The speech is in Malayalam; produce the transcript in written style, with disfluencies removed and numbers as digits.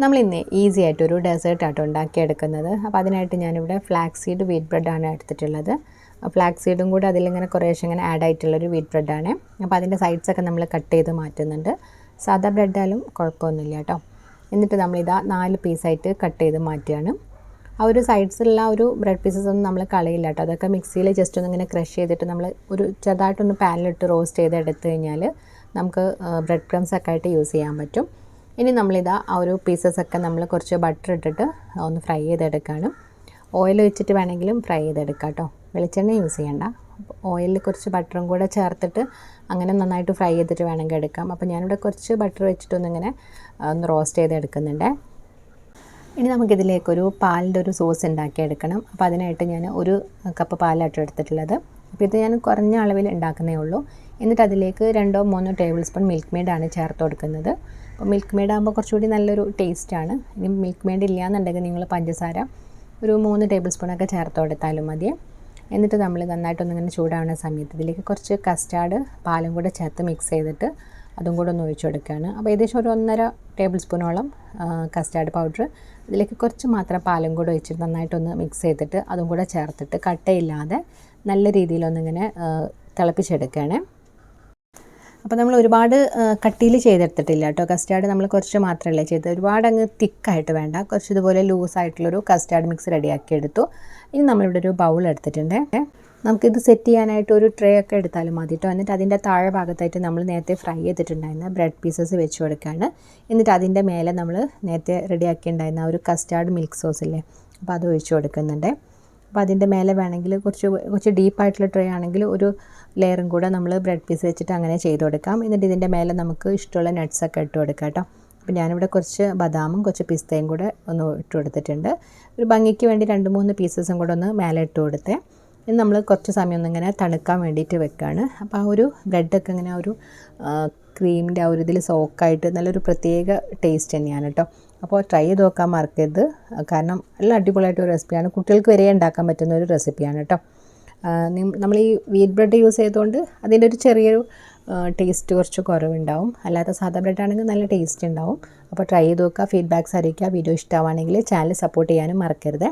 നമ്മൾ ഇന്ന് ഈസി ആയിട്ടൊരു ഡെസേർട്ടായിട്ട് ഉണ്ടാക്കിയെടുക്കുന്നത്. അപ്പോൾ അതിനായിട്ട് ഞാനിവിടെ ഫ്ലാക്സ് സീഡ് വീറ്റ് ബ്രെഡാണ് എടുത്തിട്ടുള്ളത്. ഫ്ലാക്സ് സീഡും കൂടെ അതിലിങ്ങനെ കുറേശ്ശെ ഇങ്ങനെ ആഡ് ആയിട്ടുള്ളൊരു വീറ്റ് ബ്രെഡാണ്. അപ്പോൾ അതിൻ്റെ സൈഡ്സൊക്കെ നമ്മൾ കട്ട് ചെയ്ത് മാറ്റുന്നുണ്ട്. സാധാ ബ്രെഡായാലും കുഴപ്പമൊന്നുമില്ല കേട്ടോ. എന്നിട്ട് നമ്മളിതാ 4 പീസായിട്ട് കട്ട് ചെയ്ത് മാറ്റുകയാണ്. ആ ഒരു സൈഡ്സിലുള്ള ഒരു ബ്രെഡ് പീസസ് ഒന്നും നമ്മൾ കളയില്ല കേട്ടോ. അതൊക്കെ മിക്സിയിൽ ജസ്റ്റ് ഒന്ന് ഇങ്ങനെ ക്രഷ് ചെയ്തിട്ട് നമ്മൾ ഒരു ചെറുതായിട്ടൊന്ന് പാനിലിട്ട് റോസ്റ്റ് ചെയ്ത് എടുത്തു കഴിഞ്ഞാൽ നമുക്ക് ബ്രെഡ് ക്രംസ് ഒക്കെ ആയിട്ട് യൂസ് ചെയ്യാൻ പറ്റും. ഇനി നമ്മളിതാ ആ ഒരു പീസസൊക്കെ നമ്മൾ കുറച്ച് ബട്ടർ ഇട്ടിട്ട് ഒന്ന് ഫ്രൈ ചെയ്തെടുക്കുകയാണ്. ഓയിൽ വെച്ചിട്ട് വേണമെങ്കിലും ഫ്രൈ ചെയ്തെടുക്കാം കേട്ടോ. വെളിച്ചെണ്ണ യൂസ് ചെയ്യണ്ട. ഓയിലിൽ കുറച്ച് ബട്ടറും കൂടെ ചേർത്തിട്ട് അങ്ങനെ നന്നായിട്ട് ഫ്രൈ ചെയ്തിട്ട് വേണമെങ്കിൽ എടുക്കാം. അപ്പോൾ ഞാനിവിടെ കുറച്ച് ബട്ടർ വെച്ചിട്ടൊന്നിങ്ങനെ ഒന്ന് റോസ്റ്റ് ചെയ്തെടുക്കുന്നുണ്ട്. ഇനി നമുക്കിതിലേക്കൊരു പാലിൻ്റെ ഒരു സോസ് ഉണ്ടാക്കിയെടുക്കണം. അപ്പോൾ അതിനായിട്ട് ഞാൻ 1 കപ്പ് പാലായിട്ട് എടുത്തിട്ടുള്ളത്. അപ്പോൾ ഇത് ഞാൻ കുറഞ്ഞ അളവിൽ ഉണ്ടാക്കുന്നേ ഉള്ളൂ. എന്നിട്ട് അതിലേക്ക് 2-3 ടേബിൾ സ്പൂൺ മിൽക്ക് മെയ്ഡാണ് ചേർത്ത് കൊടുക്കുന്നത്. അപ്പോൾ മിൽക്ക് മെയ്ഡ് ആകുമ്പോൾ കുറച്ചുകൂടി നല്ലൊരു ടേസ്റ്റാണ്. ഇനി മിൽക്ക് മെയ്ഡ് ഇല്ലയെന്നുണ്ടെങ്കിൽ നിങ്ങൾ പഞ്ചസാര ഒരു 3 ടേബിൾ സ്പൂണൊക്കെ ചേർത്ത് കൊടുത്താലും മതി. എന്നിട്ട് നമ്മൾ നന്നായിട്ടൊന്നിങ്ങനെ ചൂടാവുന്ന സമയത്ത് ഇതിലേക്ക് കുറച്ച് കസ്റ്റാർഡ് പാലും കൂടെ ചേർത്ത് മിക്സ് ചെയ്തിട്ട് അതും കൂടെ ഒന്ന് ഒഴിച്ചു കൊടുക്കുകയാണ്. അപ്പോൾ ഏകദേശം ഒരു 1.5 ടേബിൾ സ്പൂണോളം കസ്റ്റാർഡ് പൗഡർ, ഇതിലേക്ക് കുറച്ച് മാത്രം പാലും കൂടെ ഒഴിച്ചിട്ട് നന്നായിട്ടൊന്ന് മിക്സ് ചെയ്തിട്ട് അതും കൂടെ ചേർത്തിട്ട് കട്ടയില്ലാതെ നല്ല രീതിയിലൊന്നിങ്ങനെ തിളപ്പിച്ചെടുക്കുകയാണ്. അപ്പോൾ നമ്മൾ ഒരുപാട് കട്ടിയിൽ ചെയ്തെടുത്തിട്ടില്ല കേട്ടോ. കസ്റ്റാർഡ് നമ്മൾ കുറച്ച് മാത്രമല്ലേ ചെയ്തത്. ഒരുപാട് അങ്ങ് തിക്കായിട്ട് വേണ്ട. കുറച്ച് ഇതുപോലെ ലൂസായിട്ടുള്ളൊരു കസ്റ്റാർഡ് മിക്സ് റെഡിയാക്കി എടുത്തു. ഇനി നമ്മളിവിടെ ഒരു ബൗൾ എടുത്തിട്ടുണ്ട്. നമുക്കിത് സെറ്റ് ചെയ്യാനായിട്ട് ഒരു ട്രേ ഒക്കെ എടുത്താലും മതി കേട്ടോ. എന്നിട്ട് അതിൻ്റെ താഴെ ഭാഗത്തായിട്ട് നമ്മൾ നേരത്തെ ഫ്രൈ ചെയ്തിട്ടുണ്ടായിരുന്ന ബ്രെഡ് പീസസ് വെച്ച് കൊടുക്കുകയാണ്. എന്നിട്ട് അതിൻ്റെ മേലെ നമ്മൾ നേരത്തെ റെഡിയാക്കിയിട്ടുണ്ടായിരുന്ന ഒരു കസ്റ്റാർഡ് മിൽക്ക് സോസില്ലേ, അപ്പോൾ അത് ഒഴിച്ച് കൊടുക്കുന്നുണ്ട്. അപ്പോൾ അതിൻ്റെ മേലെ വേണമെങ്കിൽ കുറച്ച് ഡീപ്പായിട്ടുള്ള ട്രേ ആണെങ്കിൽ ഒരു ലെയറും കൂടെ നമ്മൾ ബ്രെഡ് പീസ് വെച്ചിട്ട് അങ്ങനെ ചെയ്ത് കൊടുക്കാം. എന്നിട്ട് ഇതിൻ്റെ മേലെ നമുക്ക് ഇഷ്ടമുള്ള നട്ട്സൊക്കെ ഇട്ട് കൊടുക്കാം കേട്ടോ. അപ്പോൾ ഞാനിവിടെ കുറച്ച് ബദാമും കുറച്ച് പിസ്തയും കൂടെ ഒന്ന് ഇട്ട് കൊടുത്തിട്ടുണ്ട്. ഒരു ഭംഗിക്ക് വേണ്ടി 2-3 പീസസും കൂടെ ഒന്ന് മേലെ ഇട്ട് കൊടുത്തേ. ഇനി നമ്മൾ കുറച്ച് സമയം ഒന്നിങ്ങനെ തണുക്കാൻ വേണ്ടിയിട്ട് വെക്കുകയാണ്. അപ്പോൾ ആ ഒരു ബ്രെഡൊക്കെ ഇങ്ങനെ ഒരു ക്രീമിൻ്റെ ആ ഒരു ഇതിൽ സോക്കായിട്ട് നല്ലൊരു പ്രത്യേക ടേസ്റ്റ് തന്നെയാണ് കേട്ടോ. അപ്പോൾ ട്രൈ ചെയ്ത് നോക്കാൻ മറക്കരുത്. കാരണം നല്ല അടിപൊളിയായിട്ടൊരു റെസിപ്പിയാണ്. കുട്ടികൾക്ക് വരെ ഉണ്ടാക്കാൻ പറ്റുന്ന ഒരു റെസിപ്പിയാണ് കേട്ടോ. നമ്മൾ ഈ വീറ്റ് ബ്രെഡ് യൂസ് ചെയ്തുകൊണ്ട് അതിൻ്റെ ഒരു ചെറിയൊരു ടേസ്റ്റ് കുറച്ച് കുറവുണ്ടാവും. അല്ലാത്ത സാധാ ബ്രെഡാണെങ്കിൽ നല്ല ടേസ്റ്റ് ഉണ്ടാവും. അപ്പോൾ ട്രൈ ചെയ്ത് നോക്കുക, ഫീഡ്ബാക്ക്സ് അറിയിക്കുക. വീഡിയോ ഇഷ്ടമാണെങ്കിൽ ചാനൽ സപ്പോർട്ട് ചെയ്യാനും മറക്കരുത്.